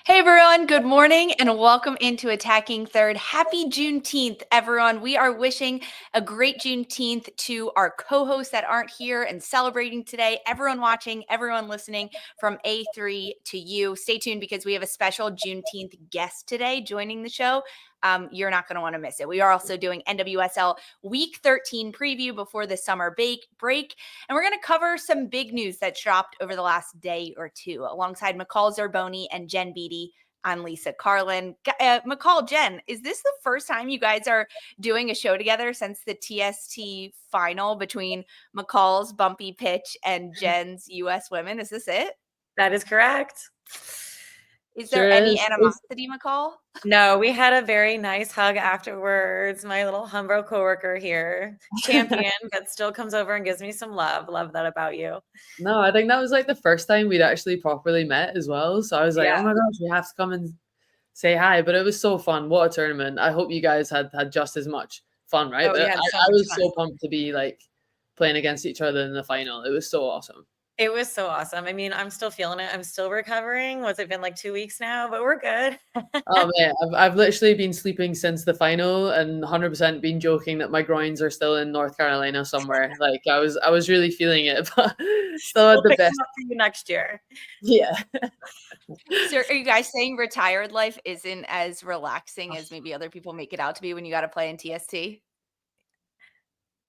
Hey everyone, good morning and welcome into Attacking Third. Happy Juneteenth, everyone. We are wishing a great Juneteenth to our co-hosts that aren't here and celebrating today. Everyone watching, everyone listening from A3 to you. Stay tuned because we have a special Juneteenth guest today joining the show. You're not going to want to miss it. We are also doing NWSL Week 13 preview before the summer break. And we're going to cover some big news that dropped over the last day or two alongside McCall Zerboni and Beattie. I'm Lisa Carlin. McCall, Jen, is this the first time you guys are doing a show together since the TST final between McCall's bumpy pitch and Jen's U.S. women? Is this it? That is correct. Is there any animosity, McCall? No, we had a very nice hug afterwards. My little Humbro coworker here, champion, but still comes over and gives me some love. Love that about you. No, I think that was like the first time we'd actually properly met as well. So I was like, oh my gosh, we have to come and say hi. But it was so fun. What a tournament. I hope you guys had just as much fun, right? But I was so pumped to be like playing against each other in the final. It was so awesome. It was so awesome. I mean, I'm still feeling it. I'm still recovering. What's it been, like 2 weeks now? But we're good. Oh man, I've literally been sleeping since the final and 100% been joking that my groins are still in North Carolina somewhere. Like I was really feeling it, but still had the best for you next year. Yeah. So are you guys saying retired life isn't as relaxing as maybe other people make it out to be when you got to play in TST?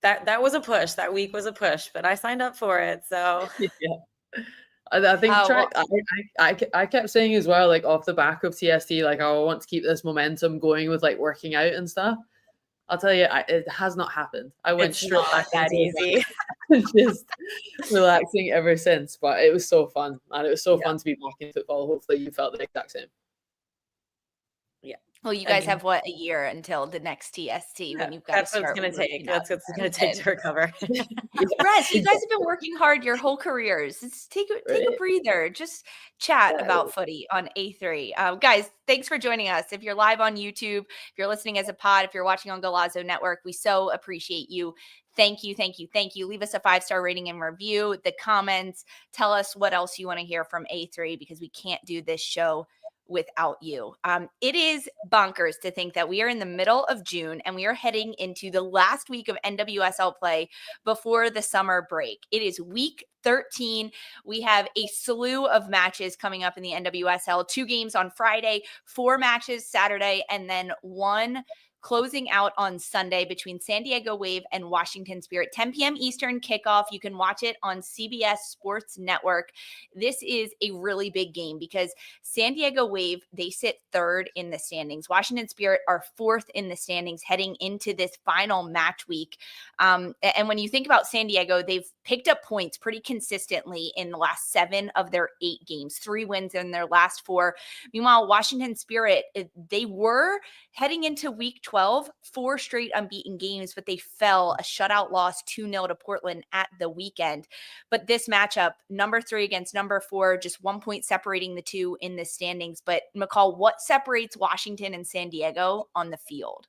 That was a push. That week was a push, but I signed up for it. So yeah. I think I kept saying as well, like off the back of TST, like I want to keep this momentum going with like working out and stuff. I'll tell you, it has not happened. I went straight back that easy. Just relaxing ever since. But it was so fun, and it was so fun to be back in football. Hopefully, you felt the exact same. Yeah. Well, you guys have a year until the next TST when you've got That's what it's going to take. That's what it's going to take to recover. Rest. You guys have been working hard your whole careers. Just take a breather. Just chat about footy on A3. Guys, thanks for joining us. If you're live on YouTube, if you're listening as a pod, if you're watching on Golazo Network, we so appreciate you. Thank you. Leave us a 5-star rating and review. The comments. Tell us what else you want to hear from A3 because we can't do this show without you. It is bonkers to think that we are in the middle of June and we are heading into the last week of NWSL play before the summer break. It is week 13. We have a slew of matches coming up in the NWSL, 2 games on Friday, 4 matches Saturday, and then 1 closing out on Sunday between San Diego Wave and Washington Spirit. 10 p.m. Eastern kickoff. You can watch it on CBS Sports Network. This is a really big game because San Diego Wave, they sit 3rd in the standings. Washington Spirit are 4th in the standings heading into this final match week. And when you think about San Diego, they've picked up points pretty consistently in the last 7 of their 8 games, 3 wins in their last 4. Meanwhile, Washington Spirit, they were heading into week 12, 4 straight unbeaten games, but they fell a shutout loss 2-0 to Portland at the weekend. But this matchup, number 3 against number 4, just 1 point separating the two in the standings. But McCall, what separates Washington and San Diego on the field?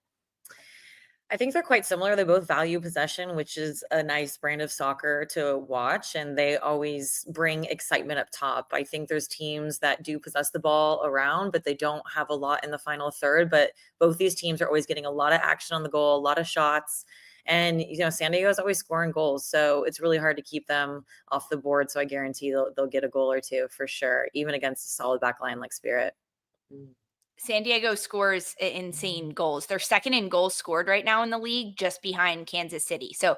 I think they're quite similar. They both value possession, which is a nice brand of soccer to watch, and they always bring excitement up top. I think there's teams that do possess the ball around, but they don't have a lot in the final third. But both these teams are always getting a lot of action on the goal, a lot of shots. And, San Diego is always scoring goals, so it's really hard to keep them off the board. So I guarantee they'll get a goal or two for sure, even against a solid back line like Spirit. San Diego scores insane goals. They're 2nd in goals scored right now in the league, just behind Kansas City. So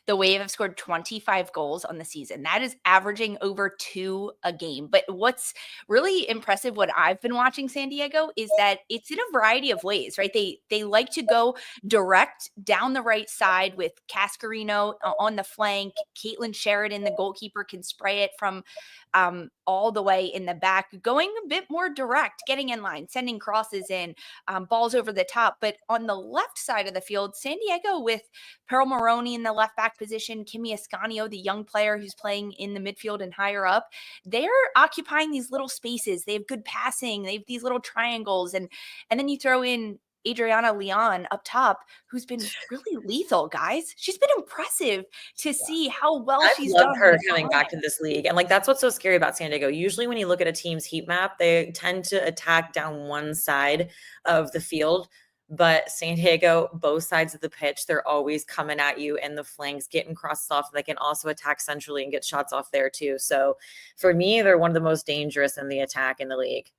the Wave have scored 25 goals on the season. That is averaging over 2 a game. But what's really impressive, what I've been watching San Diego, is that it's in a variety of ways, right? They like to go direct down the right side with Cascarino on the flank. Caitlin Sheridan, the goalkeeper, can spray it from all the way in the back, going a bit more direct, getting in line, sending crosses in, balls over the top. But on the left side of the field, San Diego with Pearl Maroney in the left back position, Kimi Ascanio, the young player who's playing in the midfield and higher up, they're occupying these little spaces. They have good passing. They have these little triangles. And then you throw in Adriana Leon up top, who's been really lethal, guys. She's been impressive to see how well she's done. I love her coming back to this league. And like, that's what's so scary about San Diego. Usually when you look at a team's heat map, they tend to attack down one side of the field. But San Diego, both sides of the pitch, they're always coming at you in the flanks, getting crosses off. They can also attack centrally and get shots off there too. So for me, they're one of the most dangerous in the attack in the league.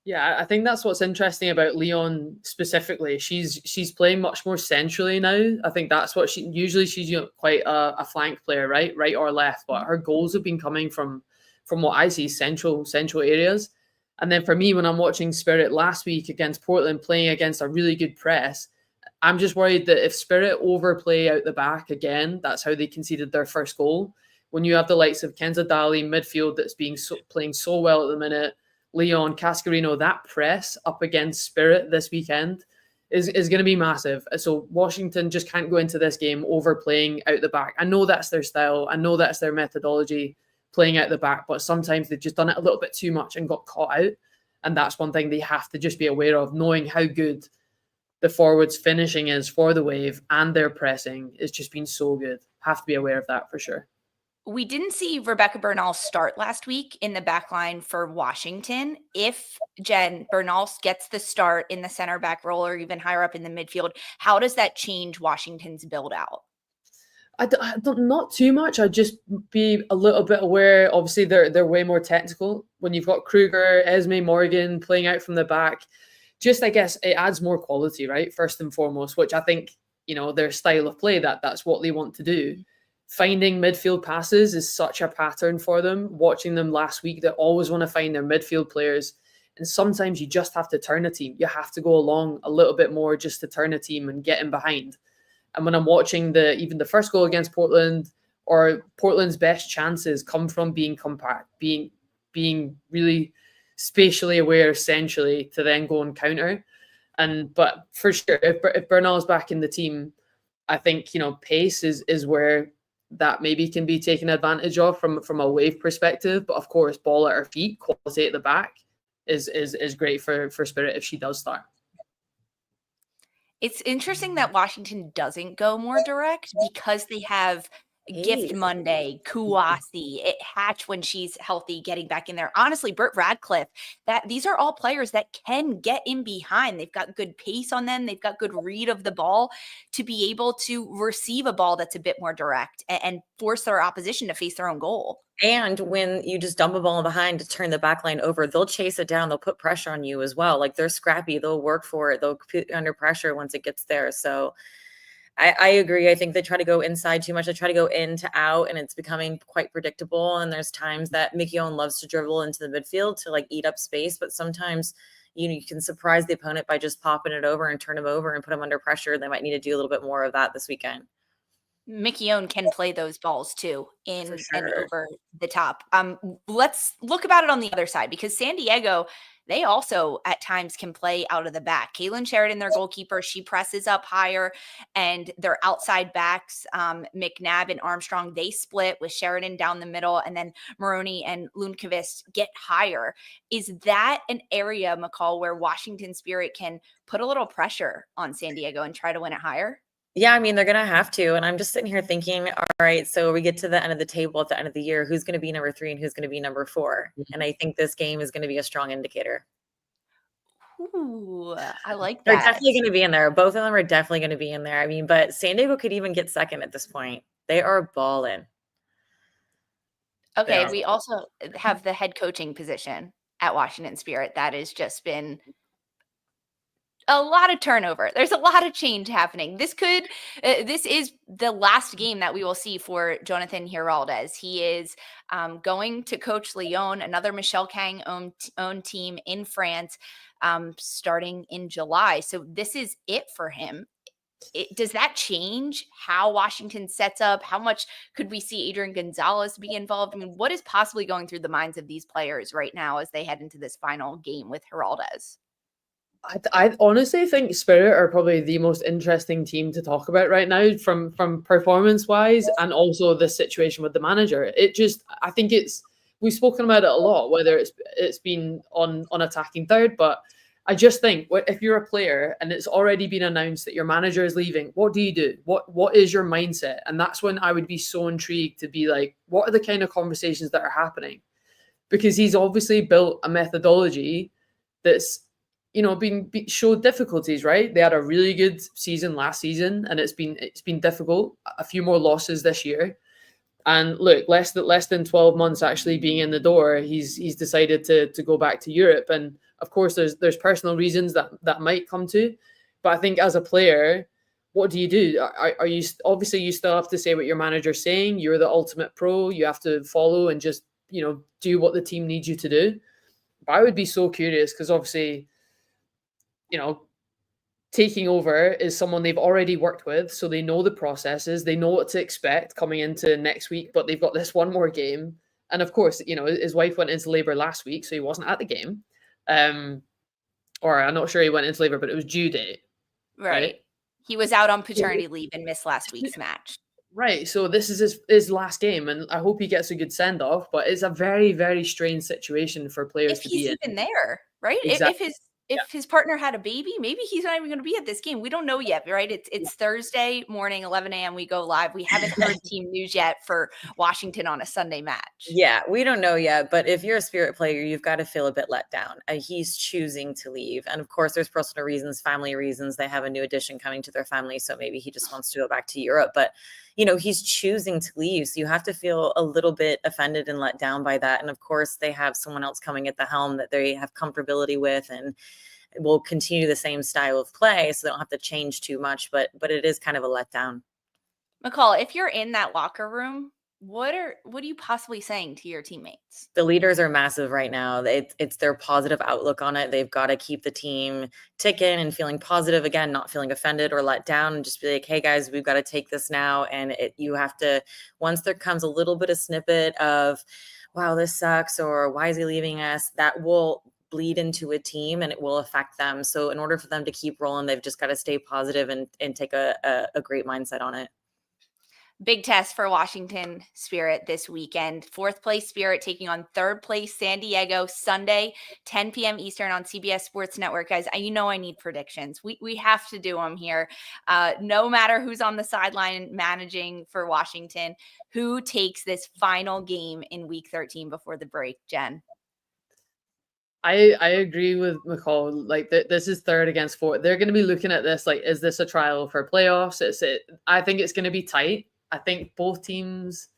Yeah, I think that's what's interesting about Leon specifically. She's playing much more centrally now. I think that's what she's quite a flank player, right or left. But her goals have been coming from what I see central areas. And then for me, when I'm watching Spirit last week against Portland, playing against a really good press, I'm just worried that if Spirit overplay out the back again, that's how they conceded their first goal. When you have the likes of Kenza Dali midfield that's playing so well at the minute, Leon, Cascarino, that press up against Spirit this weekend is going to be massive. So Washington just can't go into this game overplaying out the back. I know that's their style. I know that's their methodology, playing out the back, but sometimes they've just done it a little bit too much and got caught out. And that's one thing they have to just be aware of, knowing how good the forwards finishing is for the Wave and their pressing has just been so good. Have to be aware of that for sure. We didn't see Rebeca Bernal start last week in the back line for Washington. If Jen Bernal gets the start in the center back role or even higher up in the midfield, how does that change Washington's build out? I don't, not too much. I'd just be a little bit aware. Obviously, they're way more technical. When you've got Kruger, Esme Morgan playing out from the back, just I guess it adds more quality, right? First and foremost, which I think, their style of play, that's what they want to do. Finding midfield passes is such a pattern for them. Watching them last week, they always want to find their midfield players. And sometimes you just have to turn a team. You have to go along a little bit more just to turn a team and get in behind. And when I'm watching even the first goal against Portland, or Portland's best chances come from being compact, being really spatially aware centrally to then go and counter. But for sure, if Bernal's back in the team, I think, pace is where that maybe can be taken advantage of from a Wave perspective. But of course, ball at her feet, quality at the back is great for Spirit if she does start. It's interesting that Washington doesn't go more direct because they have Gift Monday, Kouassi, Hatch when she's healthy, getting back in there. Honestly, Burt Radcliffe, these are all players that can get in behind. They've got good pace on them. They've got good read of the ball to be able to receive a ball that's a bit more direct and force their opposition to face their own goal. And when you just dump a ball behind to turn the back line over, they'll chase it down. They'll put pressure on you as well. Like, they're scrappy. They'll work for it. They'll put under pressure once it gets there. So I agree. I think they try to go inside too much. They try to go in to out, and it's becoming quite predictable. And there's times that Mickey Owen loves to dribble into the midfield to like eat up space. But sometimes, you can surprise the opponent by just popping it over and turn them over and put them under pressure. They might need to do a little bit more of that this weekend. Mickey Owen can play those balls too and over the top. Let's look about it on the other side, because San Diego, they also at times can play out of the back. Caitlin Sheridan, their goalkeeper, she presses up higher, and their outside backs, McNabb and Armstrong, they split with Sheridan down the middle, and then Maroney and Lundqvist get higher. Is that an area, McCall, where Washington Spirit can put a little pressure on San Diego and try to win it higher? Yeah, I mean, they're going to have to. And I'm just sitting here thinking, all right, so we get to the end of the table at the end of the year, who's going to be number 3 and who's going to be number 4? And I think this game is going to be a strong indicator. Ooh, I like that. They're definitely going to be in there. Both of them are definitely going to be in there. I mean, but San Diego could even get second at this point. They are balling. Okay, we also have the head coaching position at Washington Spirit. That has just been a lot of turnover. There's a lot of change happening. This is the last game that we will see for Jonatan Giráldez. He is going to coach Lyon, another Michelle Kang owned team in France, starting in July. So this is it for him. Does that change how Washington sets up? How much could we see Adrian Gonzalez be involved? I mean, what is possibly going through the minds of these players right now as they head into this final game with Giráldez? I honestly think Spirit are probably the most interesting team to talk about right now from performance wise, and also the situation with the manager. I think we've spoken about it a lot, whether it's been on attacking third, but I just think if you're a player and it's already been announced that your manager is leaving, what do you do? What is your mindset? And that's when I would be so intrigued to be like, what are the kind of conversations that are happening? Because he's obviously built a methodology that's, been showed difficulties, right? They had a really good season last season, and it's been difficult. A few more losses this year. And look, less than 12 months actually being in the door, he's decided to go back to Europe. And of course, there's personal reasons that might come to. But I think as a player, what do you do? Are you obviously you still have to say what your manager's saying? You're the ultimate pro. You have to follow and just do what the team needs you to do. But I would be so curious because obviously, taking over is someone they've already worked with, so they know the processes, they know what to expect coming into next week, but they've got this one more game. And of course, his wife went into labor last week, so he wasn't at the game. Or I'm not sure he went into labor, but it was due date. Right. He was out on paternity leave and missed last week's match. Right. So this is his last game, and I hope he gets a good send-off, but it's a very, very strange situation for players to be in. If he's even there, right? Exactly. If his partner had a baby, maybe he's not even going to be at this game. We don't know yet, right? It's Thursday morning, 11 a.m. We go live. We haven't heard team news yet for Washington on a Sunday match. Yeah, we don't know yet. But if you're a Spirit player, you've got to feel a bit let down. He's choosing to leave. And of course, there's personal reasons, family reasons. They have a new addition coming to their family. So maybe he just wants to go back to Europe. But, he's choosing to leave. So you have to feel a little bit offended and let down by that. And of course, they have someone else coming at the helm that they have comfortability with and will continue the same style of play, so they don't have to change too much, but it is kind of a letdown. McCall, if you're in that locker room, what are you possibly saying to your teammates? The leaders are massive right now. It's their positive outlook on it. They've got to keep the team ticking and feeling positive again, not feeling offended or let down, and just be like, hey guys, we've got to take this now. And you have to, once there comes a little bit of snippet of, wow, this sucks, or why is he leaving us, that will bleed into a team and it will affect them. So in order for them to keep rolling, they've just got to stay positive and take a great mindset on it. Big test for Washington Spirit this weekend. 4th place Spirit taking on 3rd place San Diego Sunday, 10 p.m. Eastern on CBS Sports Network. Guys, I need predictions. We have to do them here. No matter who's on the sideline managing for Washington, who takes this final game in week 13 before the break, Jen? I agree with McCall. Like this is 3rd against 4th. They're going to be looking at this like, is this a trial for playoffs? I think it's going to be tight. I think both teams.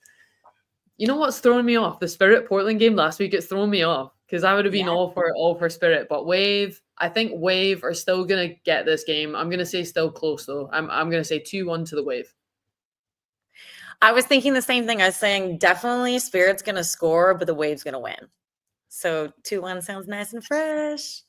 You know what's throwing me off? The Spirit Portland game last week. It's thrown me off because I would have been all for Spirit, but Wave. I think Wave are still going to get this game. I'm going to say still close though. I'm going to say 2-1 to the Wave. I was thinking the same thing. I was saying definitely Spirit's going to score, but the Wave's going to win. So 2-1 sounds nice and fresh.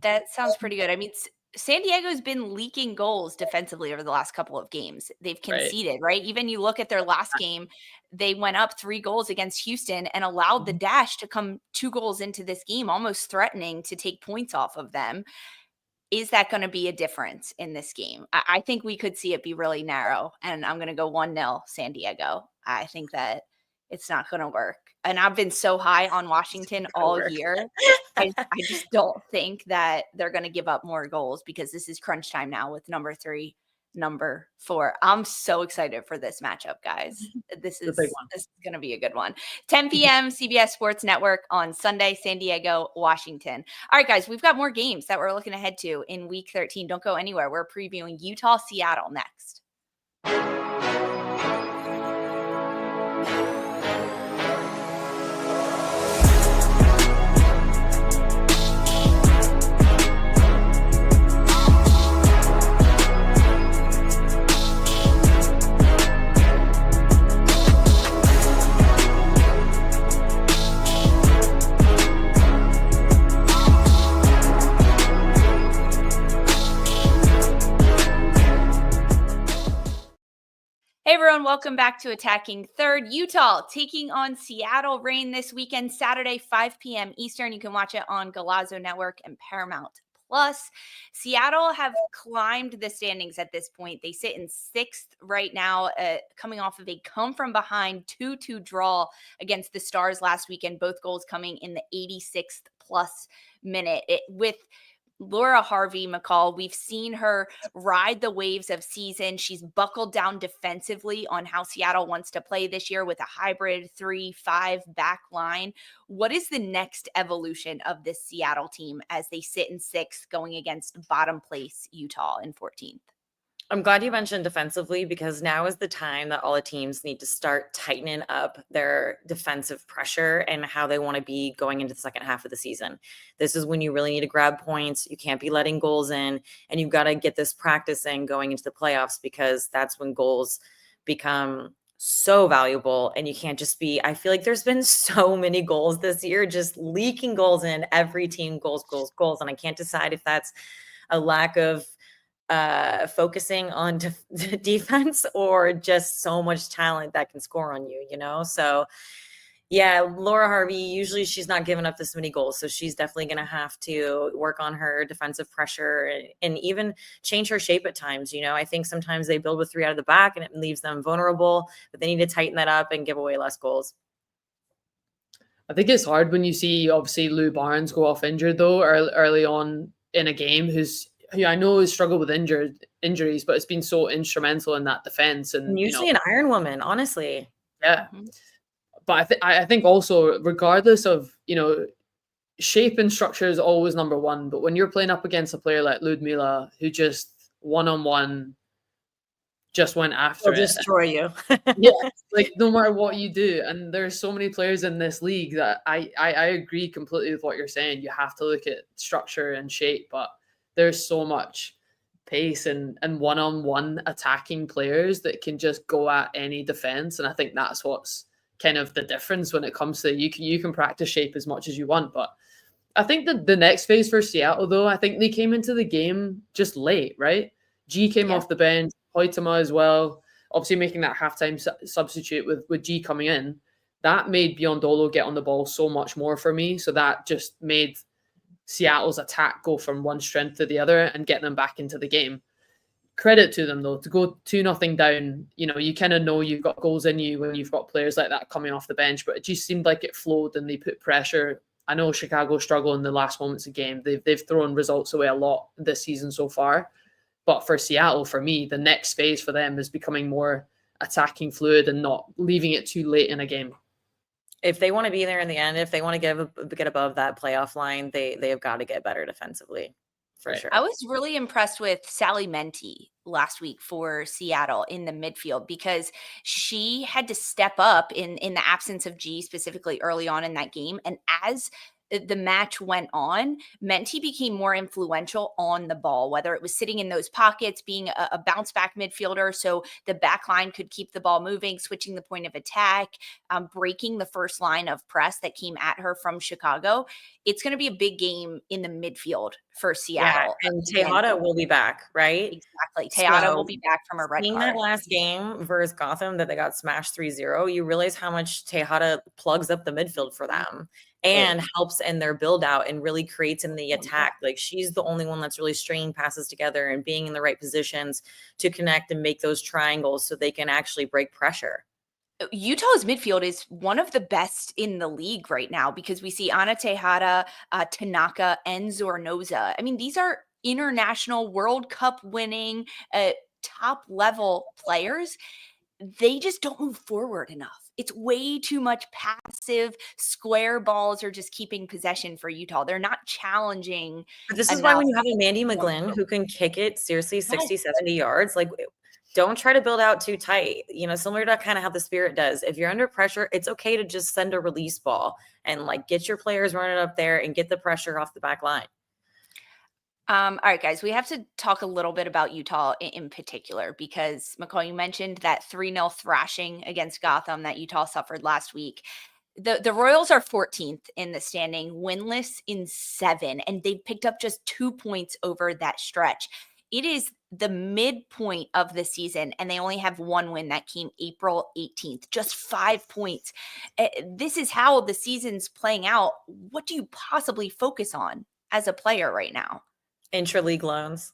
That sounds pretty good. I mean, San Diego's been leaking goals defensively over the last couple of games. They've conceded, right? Even you look at their last game, they went up 3 goals against Houston and allowed the Dash to come 2 goals into this game, almost threatening to take points off of them. Is that going to be a difference in this game? I think we could see it be really narrow, and I'm going to go 1-0 San Diego. I think that it's not going to work. And I've been so high on Washington all year. I just don't think that they're going to give up more goals because this is crunch time now with number 3, number 4. I'm so excited for this matchup, guys. This is going to be a good one. 10 p.m. CBS Sports Network on Sunday, San Diego, Washington. All right, guys, we've got more games that we're looking ahead to in week 13. Don't go anywhere. We're previewing Utah, Seattle next. Hey everyone, welcome back to Attacking Third. Utah taking on Seattle Reign this weekend, Saturday, 5 p.m. Eastern. You can watch it on Golazo Network and Paramount Plus. Seattle have climbed the standings at this point. They sit in 6th right now, coming off of a come-from-behind 2-2 draw against the Stars last weekend, both goals coming in the 86th plus minute. With Laura Harvey, McCall, we've seen her ride the waves of season. She's buckled down defensively on how Seattle wants to play this year with a hybrid 3-5 back line. What is the next evolution of this Seattle team as they sit in 6th going against bottom place Utah in 14th? I'm glad you mentioned defensively, because now is the time that all the teams need to start tightening up their defensive pressure and how they want to be going into the second half of the season. This is when you really need to grab points. You can't be letting goals in, and you've got to get this practice in going into the playoffs, because that's when goals become so valuable. And you can't just be, I feel like there's been so many goals this year, just leaking goals in, every team, goals. And I can't decide if that's a lack of focusing on defense or just so much talent that can score on you, So yeah, Laura Harvey, usually she's not giving up this many goals. So she's definitely going to have to work on her defensive pressure and even change her shape at times. I think sometimes they build with 3 out of the back and it leaves them vulnerable, but they need to tighten that up and give away less goals. I think it's hard when you see, obviously, Lou Barnes go off injured, though, early on in a game, who I know has struggled with injuries, but it's been so instrumental in that defense. And usually an Iron Woman, honestly. Yeah. But I think also, regardless of, shape and structure is always number one. But when you're playing up against a player like Ludmila, who just one-on-one just went after They'll destroy you. Yeah, like no matter what you do. And there's so many players in this league that I agree completely with what you're saying. You have to look at structure and shape, but there's so much pace and one-on-one attacking players that can just go at any defense. And I think that's what's kind of the difference when it comes to you can practice shape as much as you want. But I think that the next phase for Seattle, though, I think they came into the game just late, right? G came off the bench, Hoytema as well. Obviously making that halftime substitute with G coming in. That made Biondolo get on the ball so much more for me. So that just made Seattle's attack go from one strength to the other and get them back into the game. Credit to them, though, to go 2-0 down. You kind of know you've got goals in you when you've got players like that coming off the bench, but it just seemed like it flowed and they put pressure. I know Chicago struggled in the last moments of the game. They've thrown results away a lot this season so far. But for Seattle, for me, the next phase for them is becoming more attacking fluid and not leaving it too late in a game. If they want to be there in the end, if they want to get above that playoff line, they have got to get better defensively, for sure. I was really impressed with Sally Menti last week for Seattle in the midfield, because she had to step up in the absence of G, specifically early on in that game. And as the match went on, Menti became more influential on the ball, whether it was sitting in those pockets, being a bounce back midfielder so the back line could keep the ball moving, switching the point of attack, breaking the first line of press that came at her from Chicago. It's going to be a big game in the midfield for Seattle. Yeah, and Tejada will be back, right? Exactly. Tejada will be back from a red card. That last game versus Gotham that they got smashed 3-0, you realize how much Tejada plugs up the midfield for them and helps in their build out and really creates in the attack. Like, she's the only one that's really stringing passes together and being in the right positions to connect and make those triangles so they can actually break pressure. Utah's midfield is one of the best in the league right now, because we see Ana Tejada, Tanaka, and Zornoza. I mean, these are international World Cup winning top level players. They just don't move forward enough. It's way too much passive square balls or just keeping possession for Utah. They're not challenging. But this is why when you have a Mandy McGlynn who can kick it seriously 60, 70 yards, like, don't try to build out too tight, similar to kind of how the Spirit does. If you're under pressure, it's okay to just send a release ball and get your players running up there and get the pressure off the back line. All right, guys, we have to talk a little bit about Utah in particular, because McCall, you mentioned that 3-0 thrashing against Gotham that Utah suffered last week. The Royals are 14th in the standing, winless in 7, and they've picked up just 2 points over that stretch. It is the midpoint of the season, and they only have 1 win that came April 18th, just 5 points. This is how the season's playing out. What do you possibly focus on as a player right now? Intra-league loans.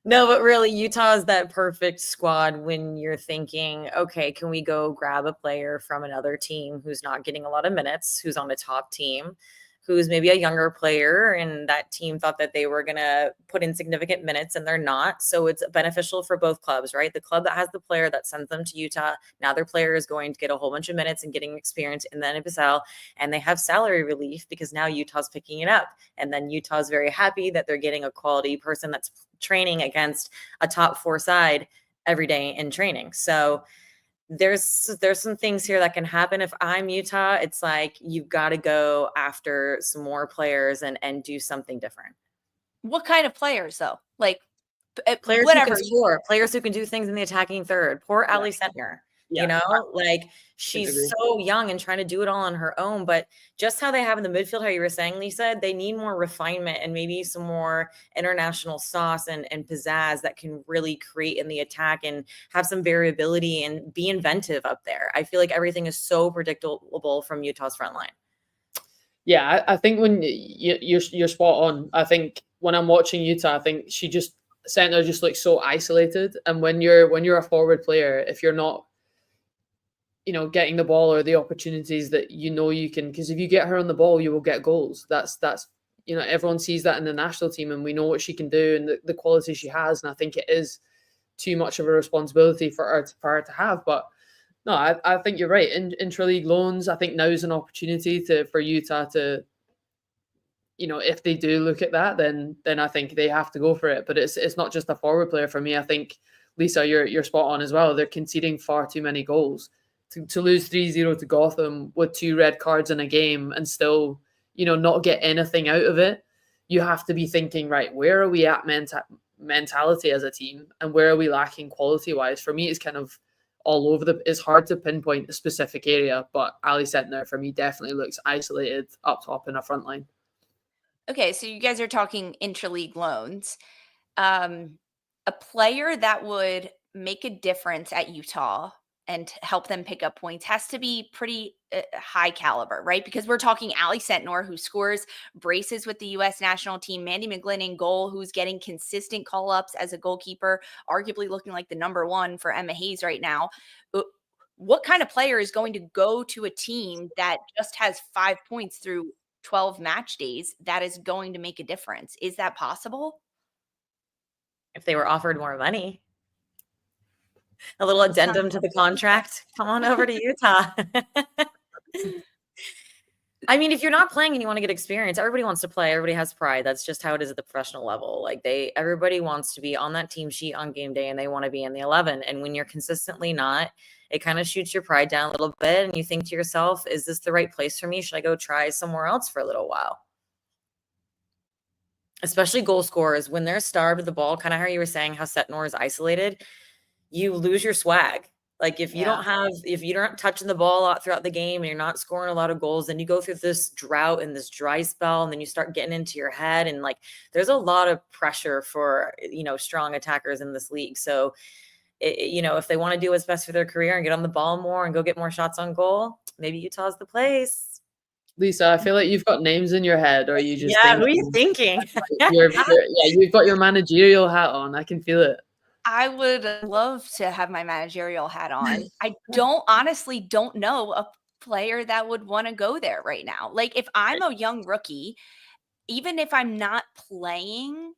No, but really, Utah is that perfect squad when you're thinking, okay, can we go grab a player from another team who's not getting a lot of minutes, who's on a top team, who's maybe a younger player, and that team thought that they were going to put in significant minutes and they're not. So it's beneficial for both clubs, right? The club that has the player that sends them to Utah, now their player is going to get a whole bunch of minutes and getting experience in the NWSL, and they have salary relief because now Utah's picking it up. And then Utah's very happy that they're getting a quality person that's training against a top 4 side every day in training. So there's some things here that can happen. If I'm Utah, it's like you've got to go after some more players and do something different. What kind of players though? Like players whatever. who can score, players who can do things in the attacking third. Poor Ali Sentner. You know, like she's so young and trying to do it all on her own. But just how they have in the midfield, how you were saying, Lisa, they need more refinement and maybe some more international sauce and pizzazz that can really create in the attack and have some variability and be inventive up there. I feel like everything is so predictable from Utah's front line. Yeah, I think when you're spot on. I think when I'm watching Utah, I think Sentner just looks so isolated. And when you're a forward player, if you're not getting the ball or the opportunities that you can, because if you get her on the ball, you will get goals. That's everyone sees that in the national team, and we know what she can do and the quality she has. And I think it is too much of a responsibility for her to have. But no, I think you're right. Intra-league loans, I think now is an opportunity for Utah to, if they do look at that, then I think they have to go for it. But it's not just a forward player for me. I think, Lisa, you're spot on as well. They're conceding far too many goals. To lose 3-0 to Gotham with 2 red cards in a game and still, not get anything out of it, you have to be thinking, right, where are we at mentality as a team and where are we lacking quality-wise? For me, it's kind of all over it's hard to pinpoint a specific area, but Ali Sentner, for me, definitely looks isolated up top in a front line. Okay, so you guys are talking intra-league loans. A player that would make a difference at Utah and help them pick up points has to be pretty high caliber, right? Because we're talking Ali Sentner, who scores braces with the U.S. national team, Mandy McGlynn in goal, who's getting consistent call-ups as a goalkeeper, arguably looking like the number 1 for Emma Hayes right now. What kind of player is going to go to a team that just has 5 points through 12 match days that is going to make a difference? Is that possible? If they were offered more money. A little addendum to the contract. Come on over to Utah. I mean, if you're not playing and you want to get experience, everybody wants to play. Everybody has pride. That's just how it is at the professional level. Like everybody wants to be on that team sheet on game day and they want to be in the 11. And when you're consistently not, it kind of shoots your pride down a little bit. And you think to yourself, is this the right place for me? Should I go try somewhere else for a little while? Especially goal scorers, when they're starved of the ball, kind of how you were saying, how Sentner is isolated, you lose your swag. Like if you're not touching the ball a lot throughout the game and you're not scoring a lot of goals, then you go through this drought and this dry spell, and then you start getting into your head. And like, there's a lot of pressure for, strong attackers in this league. So, if they want to do what's best for their career and get on the ball more and go get more shots on goal, maybe Utah's the place. Lisa, I feel like you've got names in your head, or you just who are you thinking? You've got your managerial hat on. I can feel it. I would love to have my managerial hat on. I honestly don't know a player that would want to go there right now. Like if I'm a young rookie, even if I'm not playing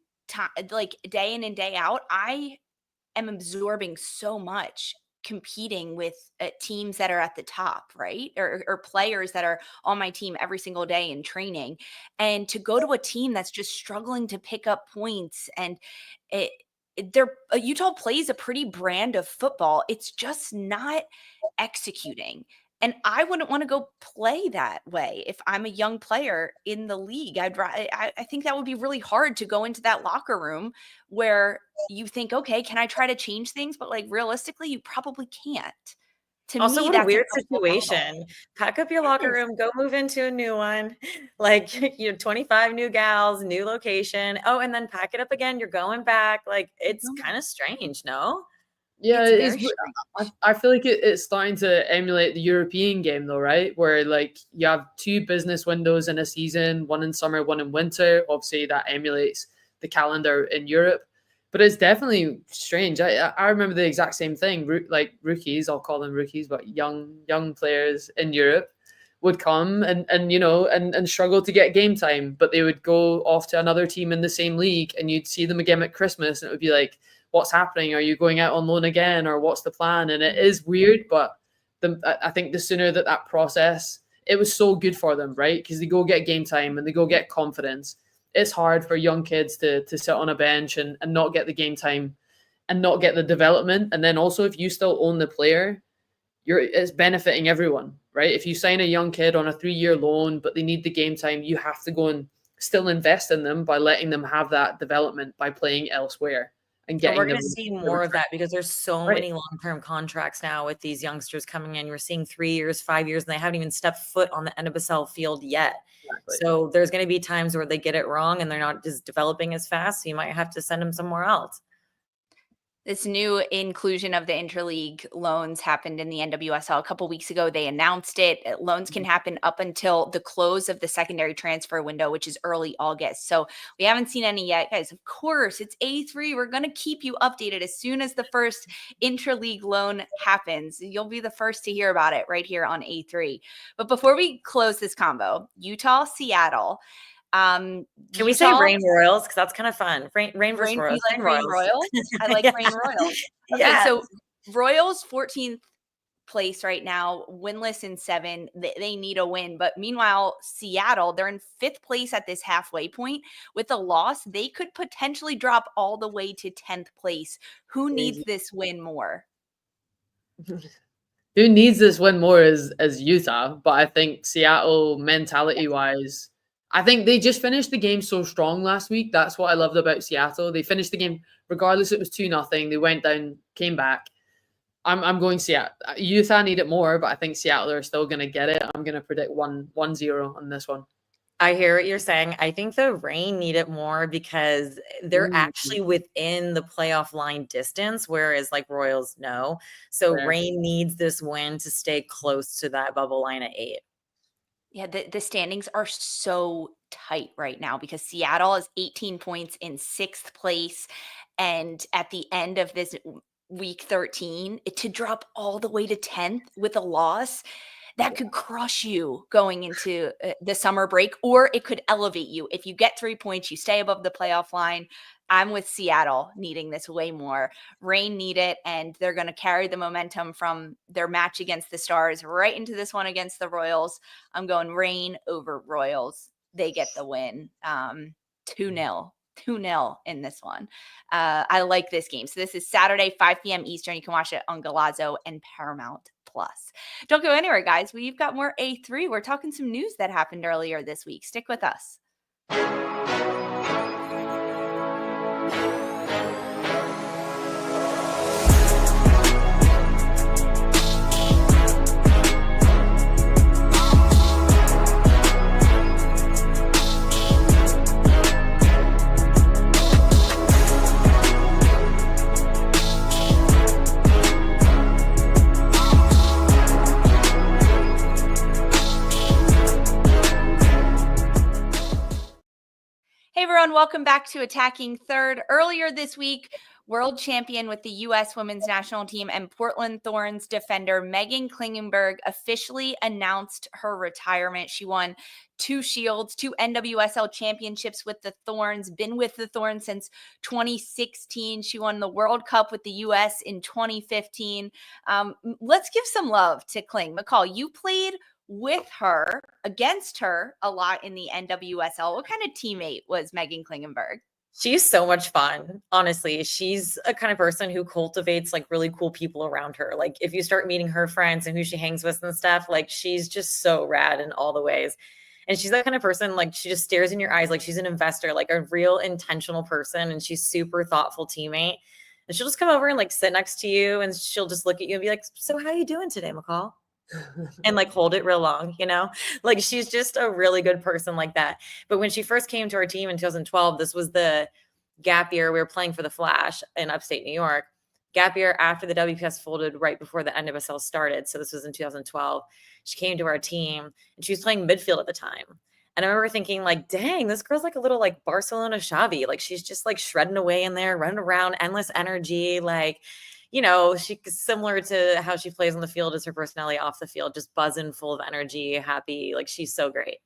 like day in and day out, I am absorbing so much competing with teams that are at the top, right? Or players that are on my team every single day in training. And to go to a team that's just struggling to pick up points, and Utah plays a pretty brand of football. It's just not executing. And I wouldn't want to go play that way if I'm a young player in the league. I think that would be really hard to go into that locker room where you think, okay, can I try to change things? But like realistically, you probably can't. Also, what a weird situation. Pack up your locker room, go move into a new one. Like 25 new gals, new location. Oh, and then pack it up again. You're going back. Like it's kind of strange, no? Yeah, I feel like it's starting to emulate the European game though, right? Where like you have 2 business windows in a season, one in summer, one in winter. Obviously that emulates the calendar in Europe. But it's definitely strange. I remember the exact same thing. Like rookies, I'll call them rookies, but young players in Europe would come and struggle to get game time, but they would go off to another team in the same league, and you'd see them again at Christmas, and it would be like, what's happening? Are you going out on loan again, or what's the plan? And it is weird, but I think the sooner that process, it was so good for them, right? Because they go get game time and they go get confidence. It's hard for young kids to sit on a bench and not get the game time and not get the development. And then also, if you still own the player, it's benefiting everyone, right? If you sign a young kid on a 3-year loan, but they need the game time, you have to go and still invest in them by letting them have that development by playing elsewhere. And we're going to see more of that because there's so many long-term contracts now with these youngsters coming in. You're seeing 3 years, 5 years, and they haven't even stepped foot on the NWSL field yet. Exactly. So there's going to be times where they get it wrong and they're not just developing as fast. So you might have to send them somewhere else. This new inclusion of the Intra-league loans happened in the NWSL a couple weeks ago. They announced it. Loans can happen up until the close of the secondary transfer window, which is early August. So we haven't seen any yet. Guys, of course, it's A3. We're going to keep you updated as soon as the first Intra-league loan happens. You'll be the first to hear about it right here on A3. But before we close this combo, Utah, Seattle. Can we say Rain Royals? Because that's kind of fun. Rain versus Royals. You like Rain Royals? I like Rain Royals. Okay, yes. So Royals 14th place right now, winless in 7. They need a win. But meanwhile, Seattle, they're in 5th place at this halfway point. With a loss, they could potentially drop all the way to 10th place. Who needs this win more? Who needs this win more is Utah. But I think Seattle, mentality-wise, I think they just finished the game so strong last week. That's what I loved about Seattle. They finished the game, regardless it was 2-0. They went down, came back. I'm going Seattle. Utah need it more, but I think Seattle are still going to get it. I'm going to predict 1-0 on this one. I hear what you're saying. I think the Reign need it more because they're actually within the playoff line distance, whereas like Royals no. So Reign needs this win to stay close to that bubble line at 8. Yeah, the standings are so tight right now because Seattle is 18 points in 6th place. And at the end of this week 13, to drop all the way to 10th with a loss, that could crush you going into the summer break, or it could elevate you. If you get 3 points, you stay above the playoff line. I'm with Seattle needing this way more. Reign need it, and they're going to carry the momentum from their match against the Stars right into this one against the Royals. I'm going Reign over Royals. They get the win. 2-0. 2-0 in this one. I like this game. So this is Saturday, 5 p.m. Eastern. You can watch it on Golazo and Paramount Plus. Don't go anywhere, guys. We've got more A3. We're talking some news that happened earlier this week. Stick with us. Hey everyone, welcome back to Attacking Third. Earlier this week, world champion with the U.S. women's national team and Portland Thorns defender Meghan Klingenberg officially announced her retirement. She won 2 shields, 2 NWSL championships with the Thorns, been with the Thorns since 2016. She won the World Cup with the U.S. in 2015. Let's give some love to Kling. McCall, you played with her, against her a lot in the NWSL. What kind of teammate was Meghan Klingenberg? She's so much fun. Honestly, she's a kind of person who cultivates like really cool people around her. Like if you start meeting her friends and who she hangs with and stuff, like she's just so rad in all the ways. And she's that kind of person, like she just stares in your eyes like she's an investor, like a real intentional person. And she's super thoughtful teammate. And she'll just come over and like sit next to you and she'll just look at you and be like, so how you doing today, McCall? And like hold it real long, you know, like she's just a really good person like that. But when she first came to our team in 2012, this was the gap year. We were playing for the Flash in upstate New York. Gap year after the WPS folded right before the NWSL started. So this was in 2012. She came to our team and she was playing midfield at the time. And I remember thinking like, dang, this girl's like a little like Barcelona Xavi. Like she's just like shredding away in there, running around, endless energy. Like, she's similar to how she plays on the field as her personality off the field, just buzzing, full of energy, happy. Like, she's so great.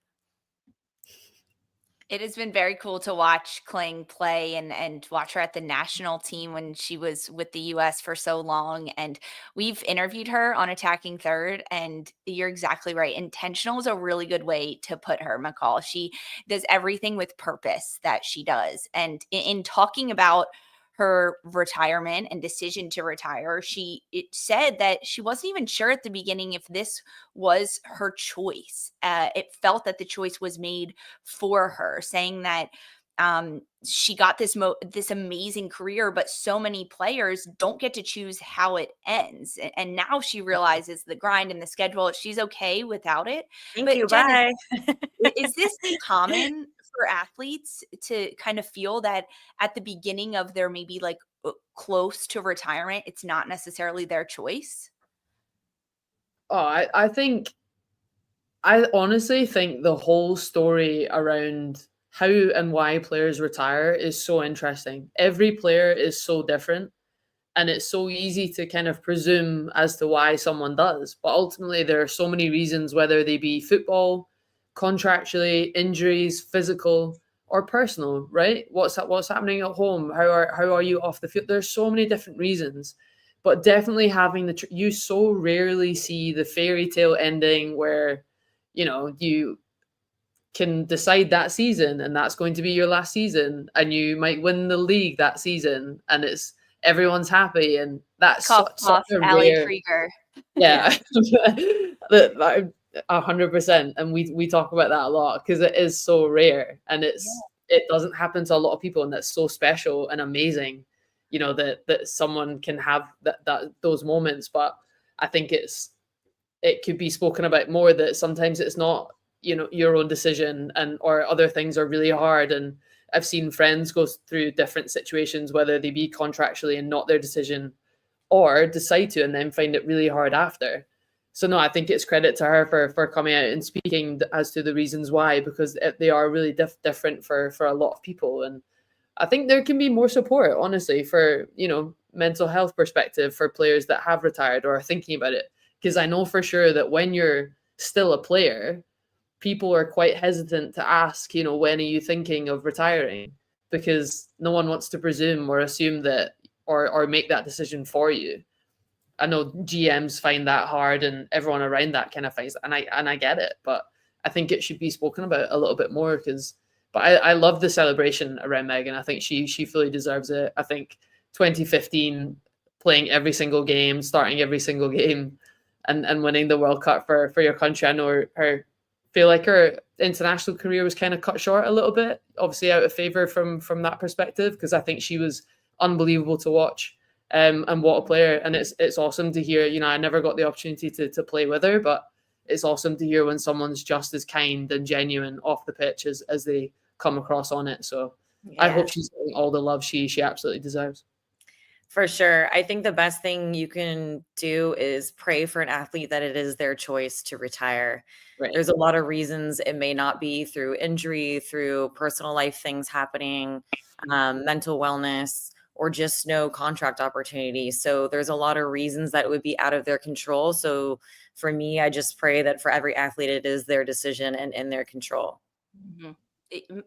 It has been very cool to watch Kling play and watch her at the national team when she was with the US for so long. And we've interviewed her on Attacking Third, and you're exactly right. Intentional is a really good way to put her, McCall. She does everything with purpose that she does. And in talking about her retirement and decision to retire, it said that she wasn't even sure at the beginning if this was her choice. It felt that the choice was made for her, saying that she got this amazing career, but so many players don't get to choose how it ends. And now she realizes the grind and the schedule. She's okay without it. Thank you. Jen, bye. Is this common for athletes to kind of feel that at the beginning of their maybe like close to retirement, it's not necessarily their choice? Oh, I honestly think the whole story around how and why players retire is so interesting. Every player is so different, and it's so easy to kind of presume as to why someone does. But ultimately, there are so many reasons, whether they be football, contractually, injuries, physical, or personal, right? What's happening at home? How are you off the field? There's so many different reasons. But definitely having you so rarely see the fairy tale ending where, you can decide that season and that's going to be your last season and you might win the league that season and everyone's happy, and that's such a rare. Yeah. 100%. And we talk about that a lot because it is so rare, and it doesn't happen to a lot of people, and that's so special and amazing, that someone can have those moments. But I think it could be spoken about more, that sometimes it's not, your own decision, or other things are really hard. And I've seen friends go through different situations, whether they be contractually and not their decision, or decide to and then find it really hard after. So no, I think it's credit to her for coming out and speaking as to the reasons why, because they are really different for a lot of people. And I think there can be more support, honestly, for, mental health perspective for players that have retired or are thinking about it. Because I know for sure that when you're still a player, people are quite hesitant to ask, when are you thinking of retiring? Because no one wants to presume or assume that or make that decision for you. I know GMs find that hard, and everyone around that kind of finds, and I get it, but I think it should be spoken about a little bit more. But I love the celebration around Meghan. I think she fully deserves it. I think 2015, playing every single game, starting every single game, and winning the World Cup for your country. I know her feel like her international career was kind of cut short a little bit, obviously out of favor from that perspective, because I think she was unbelievable to watch, and what a player. And it's awesome to hear, I never got the opportunity to play with her, but it's awesome to hear when someone's just as kind and genuine off the pitch as they come across on it. So yeah. I hope she's getting all the love she absolutely deserves. For sure. I think the best thing you can do is pray for an athlete that it is their choice to retire. Right. There's a lot of reasons. It may not be through injury, through personal life things happening, mental wellness, or just no contract opportunity. So there's a lot of reasons that it would be out of their control. So for me, I just pray that for every athlete, it is their decision and in their control. Mm-hmm.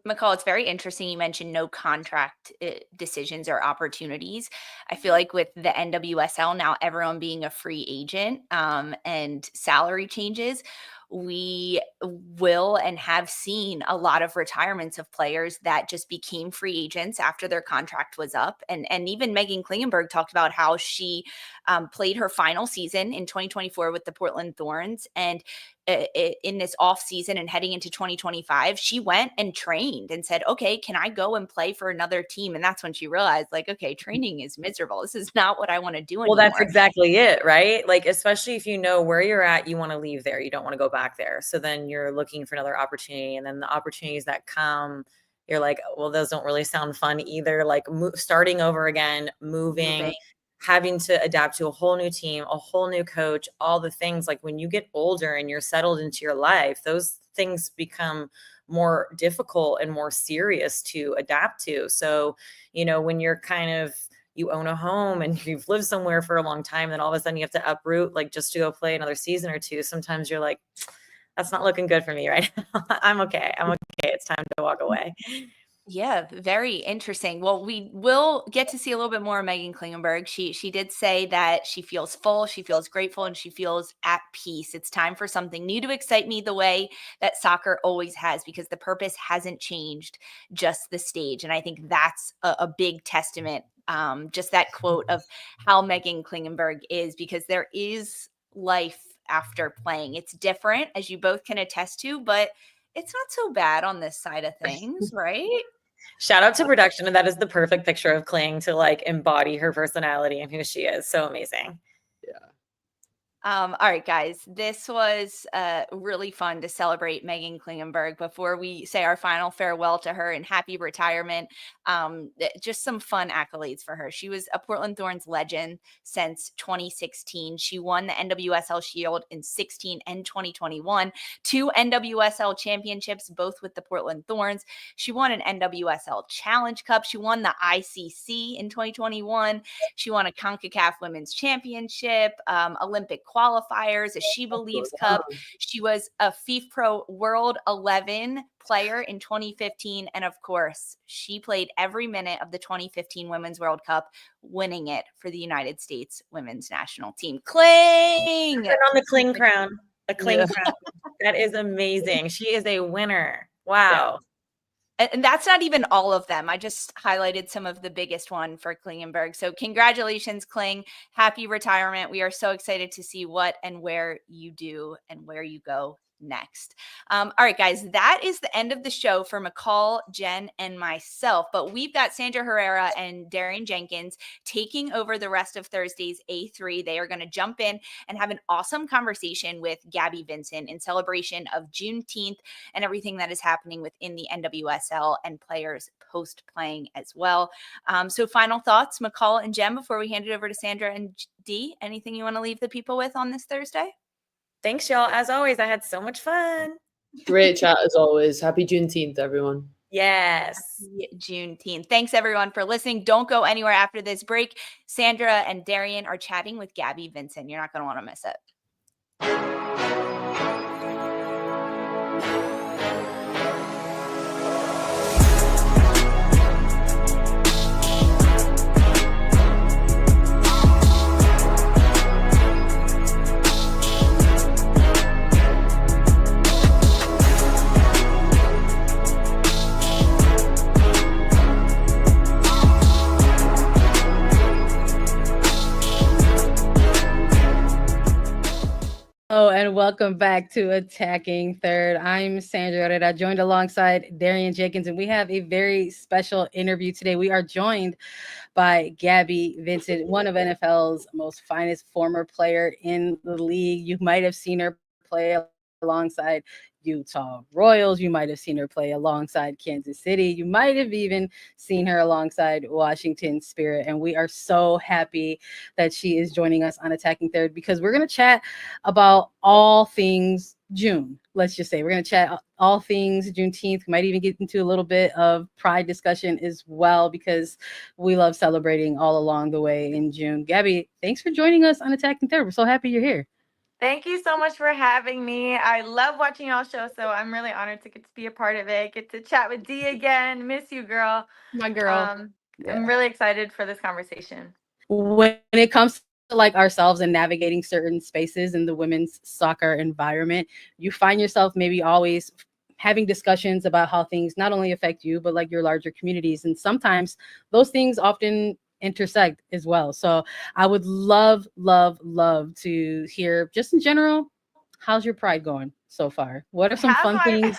McCall, it's very interesting. You mentioned no contract decisions or opportunities. I feel like with the NWSL now, everyone being a free agent and salary changes, we will and have seen a lot of retirements of players that just became free agents after their contract was up. And even Meghan Klingenberg talked about how she played her final season in 2024 with the Portland Thorns. And in this off season and heading into 2025, she went and trained and said, okay, can I go and play for another team? And that's when she realized, like, okay, training is miserable. This is not what I want to do anymore. Well, that's exactly it, right? Like, especially if you know where you're at, you want to leave there. You don't want to go back there. So then you're looking for another opportunity. And then the opportunities that come, you're like, well, those don't really sound fun either. Like starting over again, moving, having to adapt to a whole new team, a whole new coach, all the things. Like when you get older and you're settled into your life, those things become more difficult and more serious to adapt to. So, when you're kind of, you own a home and you've lived somewhere for a long time, then all of a sudden you have to uproot like just to go play another season or two. Sometimes you're like, that's not looking good for me right now. I'm okay. It's time to walk away. Yeah, very interesting. Well, we will get to see a little bit more of Meghan Klingenberg. She did say that she feels full, she feels grateful, and she feels at peace. It's time for something new to excite me the way that soccer always has, because the purpose hasn't changed, just the stage. And I think that's a big testament, just that quote of how Meghan Klingenberg is, because there is life after playing. It's different, as you both can attest to, but it's not so bad on this side of things, right? Shout out to production. And that is the perfect picture of Kling to like embody her personality and who she is. So amazing. Yeah. All right, guys, this was really fun to celebrate Meghan Klingenberg before we say our final farewell to her and happy retirement. Just some fun accolades for her. She was a Portland Thorns legend since 2016. She won the NWSL Shield in 16 and 2021, 2 NWSL championships, both with the Portland Thorns. She won an NWSL Challenge Cup. She won the ICC in 2021. She won a CONCACAF Women's Championship, Olympic qualifiers, a She Believes Cup. She was a FIFPro World 11 player in 2015. And of course, she played every minute of the 2015 Women's World Cup, winning it for the United States women's national team. Kling! Put on the Kling crown. A Kling crown. That is amazing. She is a winner. Wow. Yeah. And that's not even all of them. I just highlighted some of the biggest one for Klingenberg. So congratulations, Kling. Happy retirement. We are so excited to see what and where you do and where you go next. All right, guys, that is the end of the show for McCall, Jen, and myself. But we've got Sandra Herrera and Darian Jenkins taking over the rest of Thursday's A3. They are going to jump in and have an awesome conversation with Gaby Vincent in celebration of Juneteenth and everything that is happening within the NWSL and players post-playing as well. So final thoughts, McCall and Jen, before we hand it over to Sandra and Dee. Anything you want to leave the people with on this Thursday? Thanks, y'all. As always, I had so much fun. Great chat as always. Happy Juneteenth, everyone. Yes. Happy Juneteenth. Thanks, everyone, for listening. Don't go anywhere after this break. Sandra and Darian are chatting with Gaby Vincent. You're not going to want to miss it. Hello and welcome back to Attacking Third. I'm Sandra Herrera, joined alongside Darian Jenkins, and we have a very special interview today. We are joined by Gaby Vincent, one of NFL's most finest former player in the league. You might have seen her play alongside Utah Royals. You might have seen her play alongside Kansas City. You might have even seen her alongside Washington Spirit. And we are so happy that she is joining us on Attacking Third, because we're going to chat about all things June. Let's just say we're going to chat all things Juneteenth. We might even get into a little bit of pride discussion as well, because we love celebrating all along the way in June. Gaby, thanks for joining us on Attacking Third. We're so happy you're here. Thank you so much for having me. I love watching y'all show, so I'm really honored to get to be a part of it. Get to chat with Dee again. Miss you, girl. My girl. I'm really excited for this conversation. When it comes to like ourselves and navigating certain spaces in the women's soccer environment, you find yourself maybe always having discussions about how things not only affect you, but like your larger communities. And sometimes those things often intersect as well. So I would love to hear, just in general, how's your pride going so far? What are some fun things?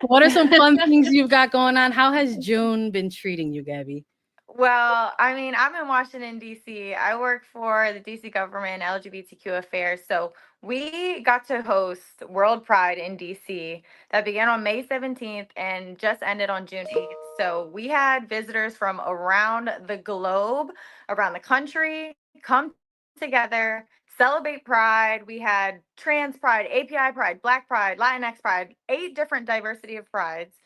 What are some fun things you've got going on? How has June been treating you, Gaby? Well, I mean, I'm in Washington, D.C. I work for the D.C. government, LGBTQ affairs. So we got to host World Pride in D.C. that began on May 17th and just ended on June 8th. So we had visitors from around the globe, around the country, come together, celebrate Pride. We had trans Pride, API Pride, Black Pride, Latinx Pride, 8 different diversity of prides.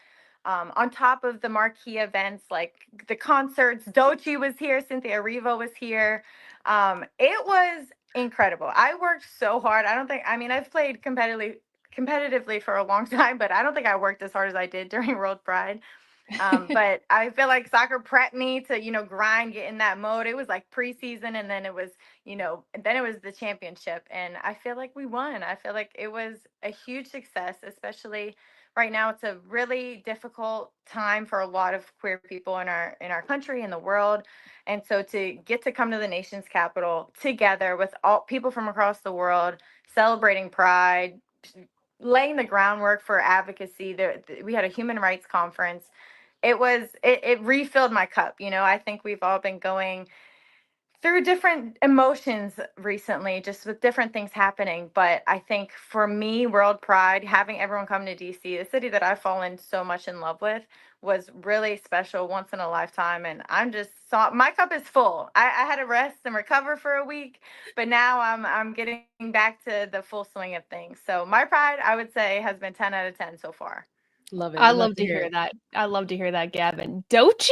on top of the marquee events like the concerts. Doechii was here, Cynthia Erivo was here. It was incredible. I worked so hard. I've played competitively for a long time, but I don't think I worked as hard as I did during World Pride. But I feel like soccer prepped me to, grind, get in that mode. It was like preseason, and then it was, the championship. And I feel like we won. I feel like it was a huge success, especially right now. It's a really difficult time for a lot of queer people in our country, in the world. And so to get to come to the nation's capital together with all people from across the world, celebrating Pride, laying the groundwork for advocacy. We had a human rights conference. It refilled my cup. I think we've all been going through different emotions recently, just with different things happening. But I think for me, World Pride, having everyone come to DC, the city that I've fallen so much in love with, was really special, once in a lifetime. And my cup is full. I had to rest and recover for a week, but now I'm getting back to the full swing of things. So my Pride, I would say, has been 10 out of 10 so far. Love it. I love to hear that. I love to hear that, Gavin. Doechii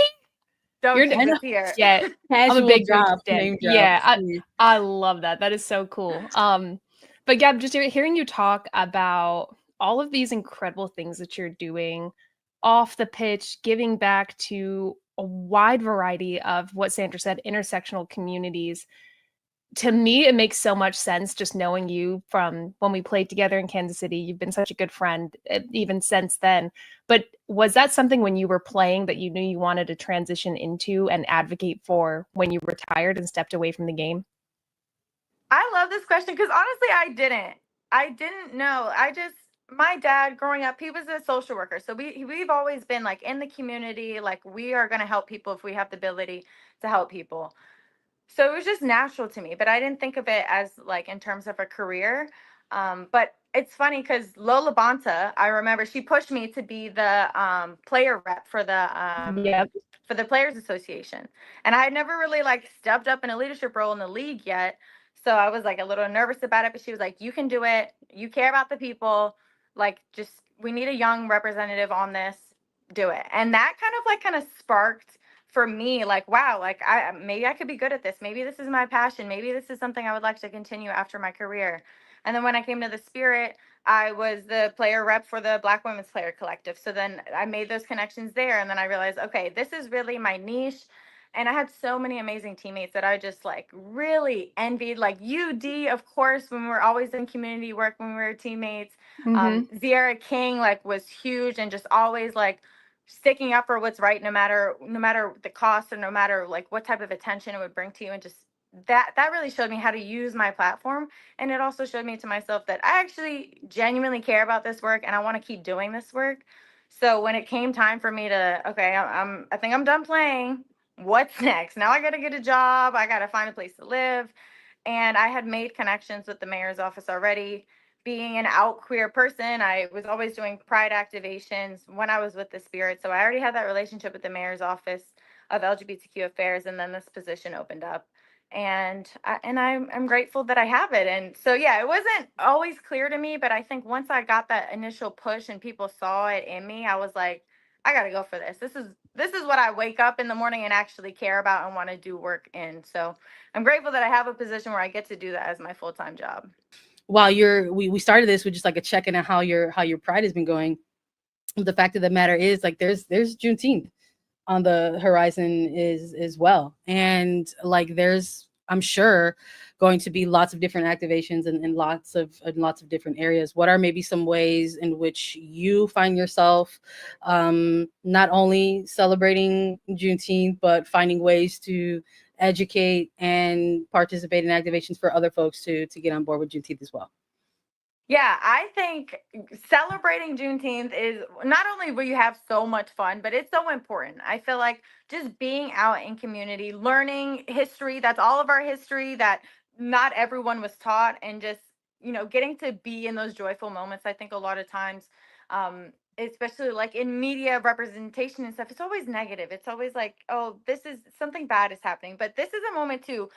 was here. Yeah, I'm a big fan. Yeah, I love that. That is so cool. But Gab, just hearing you talk about all of these incredible things that you're doing off the pitch, giving back to a wide variety of, what Sandra said, intersectional communities. To me, it makes so much sense just knowing you from when we played together in Kansas City. You've been such a good friend even since then. But was that something when you were playing that you knew you wanted to transition into and advocate for when you retired and stepped away from the game? I love this question because honestly, I didn't know. My dad growing up, he was a social worker. So we've always been like in the community, like we are going to help people if we have the ability to help people. So it was just natural to me, but I didn't think of it as like in terms of a career. But it's funny because Lola Bonta, I remember she pushed me to be the player rep for the Players Association. And I had never really like stepped up in a leadership role in the league yet. So I was like a little nervous about it, but she was like, you can do it. You care about the people. Like, we need a young representative on this. Do it. And that kind of sparked for me, like, wow, like maybe I could be good at this. Maybe this is my passion. Maybe this is something I would like to continue after my career. And then when I came to the Spirit, I was the player rep for the Black Women's Player Collective. So then I made those connections there. And then I realized, okay, this is really my niche. And I had so many amazing teammates that I just like really envied, like UD, of course, when we were always in community work, when we were teammates. Ziera King like was huge and just always like sticking up for what's right, no matter the cost, or no matter like what type of attention it would bring to you. And just that really showed me how to use my platform. And it also showed me to myself that I actually genuinely care about this work and I want to keep doing this work. So when it came time for me to, okay, I think I'm done playing. What's next? Now I got to get a job. I got to find a place to live. And I had made connections with the mayor's office already. Being an out queer person, I was always doing Pride activations when I was with the Spirit. So I already had that relationship with the mayor's office of LGBTQ affairs. And then this position opened up. And I'm grateful that I have it. And so, yeah, it wasn't always clear to me, but I think once I got that initial push and people saw it in me, I was like, I got to go for this. This is what I wake up in the morning and actually care about and want to do work in. So I'm grateful that I have a position where I get to do that as my full-time job. While we started this with just like a check-in on how your Pride has been going. The fact of the matter is, like, there's Juneteenth on the horizon as well, and like there's, I'm sure, going to be lots of different activations and lots of different areas. What are maybe some ways in which you find yourself not only celebrating Juneteenth, but finding ways to educate and participate in activations for other folks to get on board with Juneteenth as well? Yeah, I think celebrating Juneteenth is not only will you have so much fun, but it's so important. I feel like just being out in community, learning history, that's all of our history that not everyone was taught, and just, getting to be in those joyful moments. I think a lot of times especially like in media representation and stuff, it's always negative. It's always like, oh, this is something bad is happening. But this is a moment to,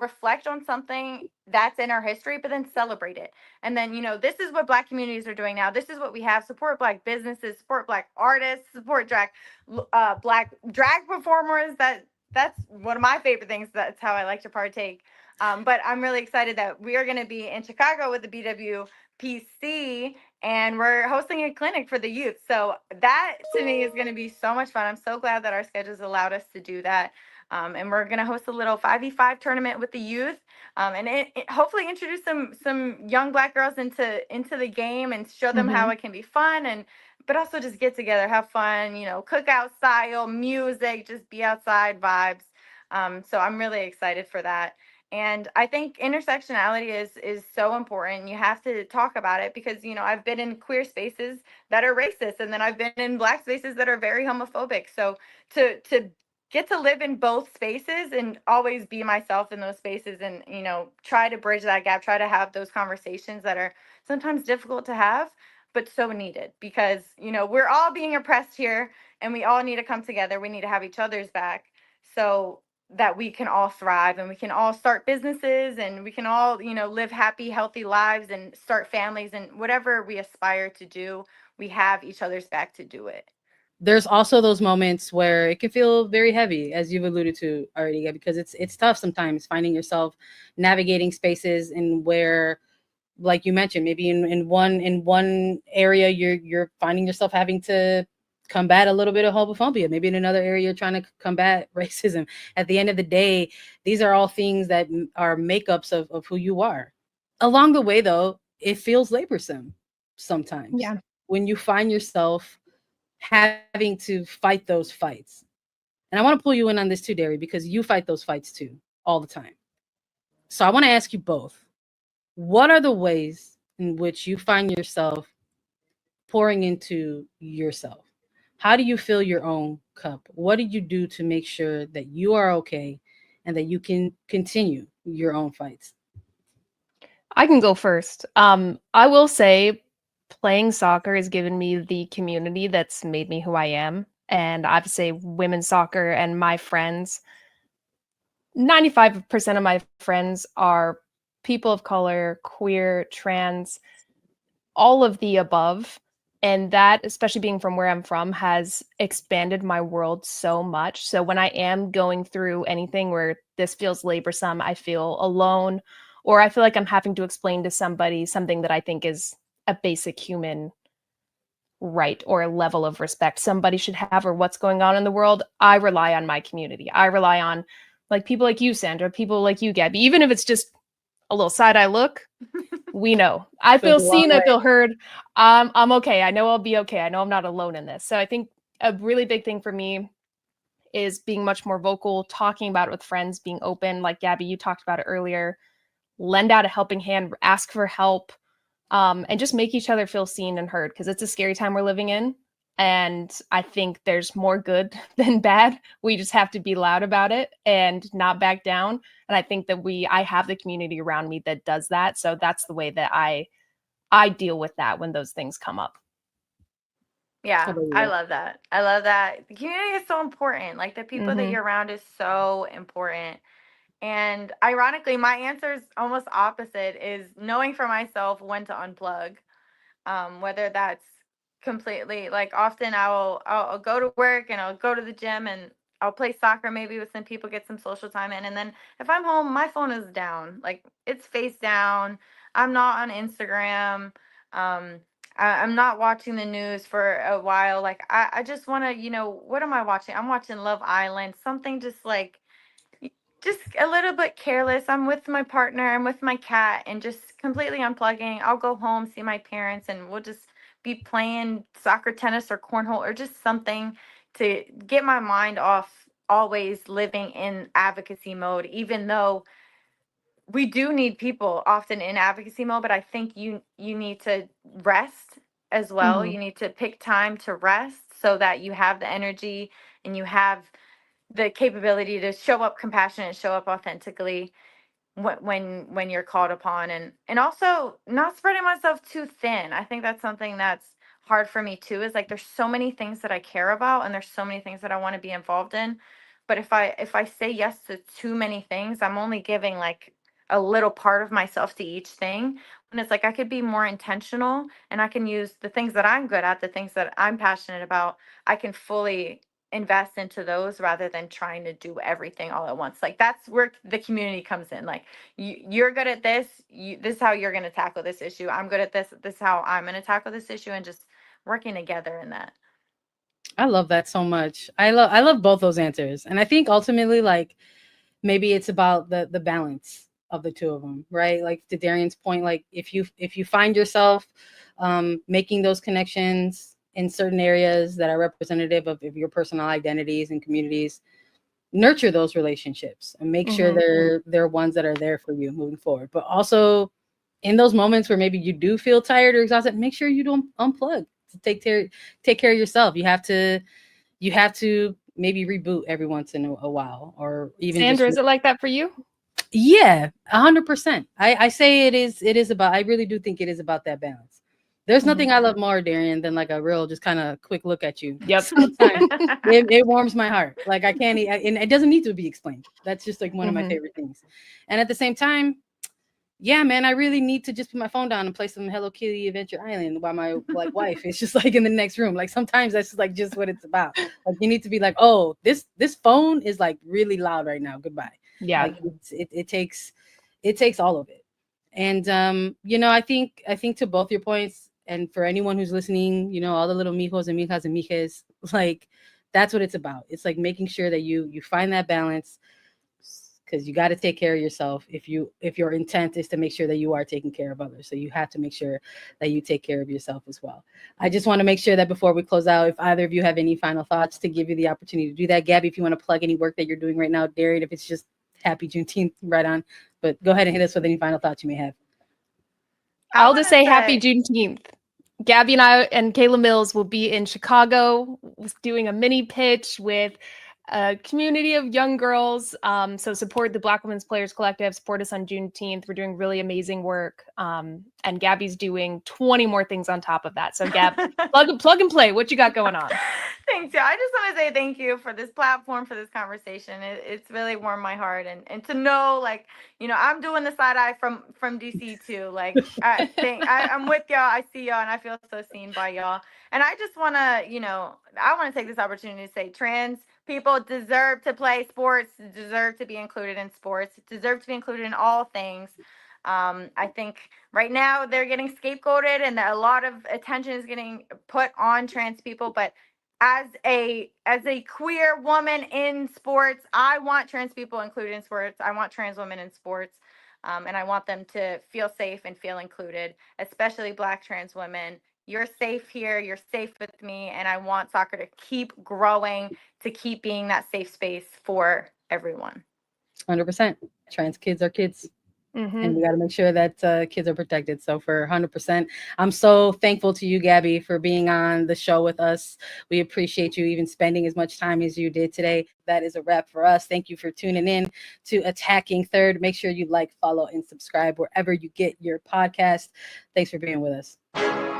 reflect on something that's in our history, but then celebrate it. And then, this is what Black communities are doing now. This is what we have. Support Black businesses, support Black artists, support Black drag performers. That's one of my favorite things. That's how I like to partake. But I'm really excited that we are going to be in Chicago with the BWPC, and we're hosting a clinic for the youth. So that to me is going to be so much fun. I'm so glad that our schedules allowed us to do that. And we're going to host a little 5v5 tournament with the youth, and hopefully introduce some young Black girls into the game and show them how it can be fun, but also just get together, have fun, cookout style, music, just be outside vibes. So I'm really excited for that. And I think intersectionality is so important. You have to talk about it because, I've been in queer spaces that are racist, and then I've been in Black spaces that are very homophobic. So to get to live in both spaces and always be myself in those spaces and, try to bridge that gap, try to have those conversations that are sometimes difficult to have, but so needed because, we're all being oppressed here and we all need to come together. We need to have each other's back. So that we can all thrive and we can all start businesses and we can all, live happy, healthy lives and start families, and whatever we aspire to do, we have each other's back to do it. There's also those moments where it can feel very heavy, as you've alluded to already, because it's tough sometimes finding yourself navigating spaces in where, like you mentioned, maybe in one area you're finding yourself having to combat a little bit of homophobia. Maybe in another area you're trying to combat racism. At the end of the day, these are all things that are makeups of who you are. Along the way, though, it feels laborsome sometimes. Yeah. When you find yourself having to fight those fights. And I want to pull you in on this too, Derry, because you fight those fights too all the time. So I want to ask you both, what are the ways in which you find yourself pouring into yourself? How do you fill your own cup? What do you do to make sure that you are okay and that you can continue your own fights? I can go first. I will say playing soccer has given me the community that's made me who I am. And I have to say women's soccer and my friends, 95% of my friends are people of color, queer, trans, all of the above. And that, especially being from where I'm from, has expanded my world so much. So when I am going through anything where this feels laborsome, I feel alone, or I feel like I'm having to explain to somebody something that I think is a basic human right or a level of respect somebody should have, or what's going on in the world, I rely on my community. I rely on like people like you, Sandra, people like you, Gaby, even if it's just a little side eye look. We know. I feel seen. I feel heard. I'm okay. I know I'll be okay. I know I'm not alone in this. So I think a really big thing for me is being much more vocal, talking about it with friends, being open. Like Gaby, you talked about it earlier. Lend out a helping hand, ask for help, and just make each other feel seen and heard, because it's a scary time we're living in. And I think there's more good than bad. We just have to be loud about it and not back down. And I think that I have the community around me that does that. So that's the way that I deal with that when those things come up. Yeah, I love that. I love that. The community is so important. Like the people that you're around is so important. And ironically, my answer is almost opposite, is knowing for myself when to unplug. Whether that's completely, like, often I'll go to work and I'll go to the gym and I'll play soccer maybe with some people, get some social time in, and then if I'm home, my phone is down, like it's face down. I'm not on Instagram. I'm not watching the news for a while. Like I just want to, what am I watching? I'm watching Love Island, something just like just a little bit careless. I'm with my partner, I'm with my cat, and just completely unplugging. I'll go home, see my parents, and we'll just be playing soccer, tennis, or cornhole, or just something to get my mind off always living in advocacy mode, even though we do need people often in advocacy mode. But I think you need to rest as well. You need to pick time to rest so that you have the energy and you have the capability to show up compassionate, show up authentically when you're called upon, and also not spreading myself too thin. I think that's something that's hard for me too, is like there's so many things that I care about and there's so many things that I want to be involved in. But if I say yes to too many things, I'm only giving like a little part of myself to each thing. And it's like I could be more intentional and I can use the things that I'm good at, the things that I'm passionate about. I can fully invest into those rather than trying to do everything all at once. Like that's where the community comes in. Like you're good at this. This is how you're going to tackle this issue. I'm good at this. This is how I'm going to tackle this issue, and just working together in that. I love that so much. I love both those answers. And I think ultimately, like, maybe it's about the balance of the two of them, right? Like to Darian's point, like if you find yourself making those connections in certain areas that are representative of your personal identities and communities, nurture those relationships and make sure they're ones that are there for you moving forward. But also in those moments where maybe you do feel tired or exhausted, make sure you don't unplug to take care of yourself. You have to maybe reboot every once in a while, or even Sandra, is it like that for you? Yeah, 100%. I say it is about, I really do think it is about that balance. There's nothing I love more, Darian, than like a real just kind of quick look at you. Yep. Sometimes it warms my heart. Like I can't, and it doesn't need to be explained. That's just like one of my favorite things. And at the same time, yeah, man, I really need to just put my phone down and play some Hello Kitty Adventure Island while my like wife is just like in the next room. Like sometimes that's just like just what it's about. Like you need to be like, oh, this phone is like really loud right now. Goodbye. Yeah. Like it takes all of it. And you know, I think to both your points, and for anyone who's listening, you know, all the little mijos and mijas and mijes, like that's what it's about. It's like making sure that you find that balance, because you got to take care of yourself if your intent is to make sure that you are taking care of others. So you have to make sure that you take care of yourself as well. I just want to make sure that before we close out, if either of you have any final thoughts, to give you the opportunity to do that. Gabby, if you want to plug any work that you're doing right now. Darian, if it's just happy Juneteenth, right on. But go ahead and hit us with any final thoughts you may have. I'll just say happy Juneteenth. Gabby and I and Kayla Mills will be in Chicago doing a mini pitch with a community of young girls. So support the Black Women's Players Collective, support us on Juneteenth. We're doing really amazing work. And Gabby's doing 20 more things on top of that. So Gab, plug and play. What you got going on? Thanks. Yeah, I just want to say thank you for this platform, for this conversation. It's really warmed my heart, and to know, like, you know, I'm doing the side eye from DC too. Like, I'm with y'all. I see y'all, and I feel so seen by y'all. And I just want to, you know, I want to take this opportunity to say trans people deserve to play sports, deserve to be included in sports, deserve to be included in all things. I think right now they're getting scapegoated, and a lot of attention is getting put on trans people, but as a queer woman in sports, I want trans people included in sports. I want trans women in sports, and I want them to feel safe and feel included, especially Black trans women. You're safe here. You're safe with me, and I want soccer to keep growing, to keep being that safe space for everyone. 100%. Trans kids are kids. And we got to make sure that kids are protected. So for 100%, I'm so thankful to you, Gabby, for being on the show with us. We appreciate you even spending as much time as you did today. That is a wrap for us. Thank you for tuning in to Attacking Third. Make sure you like, follow, and subscribe wherever you get your podcast. Thanks for being with us.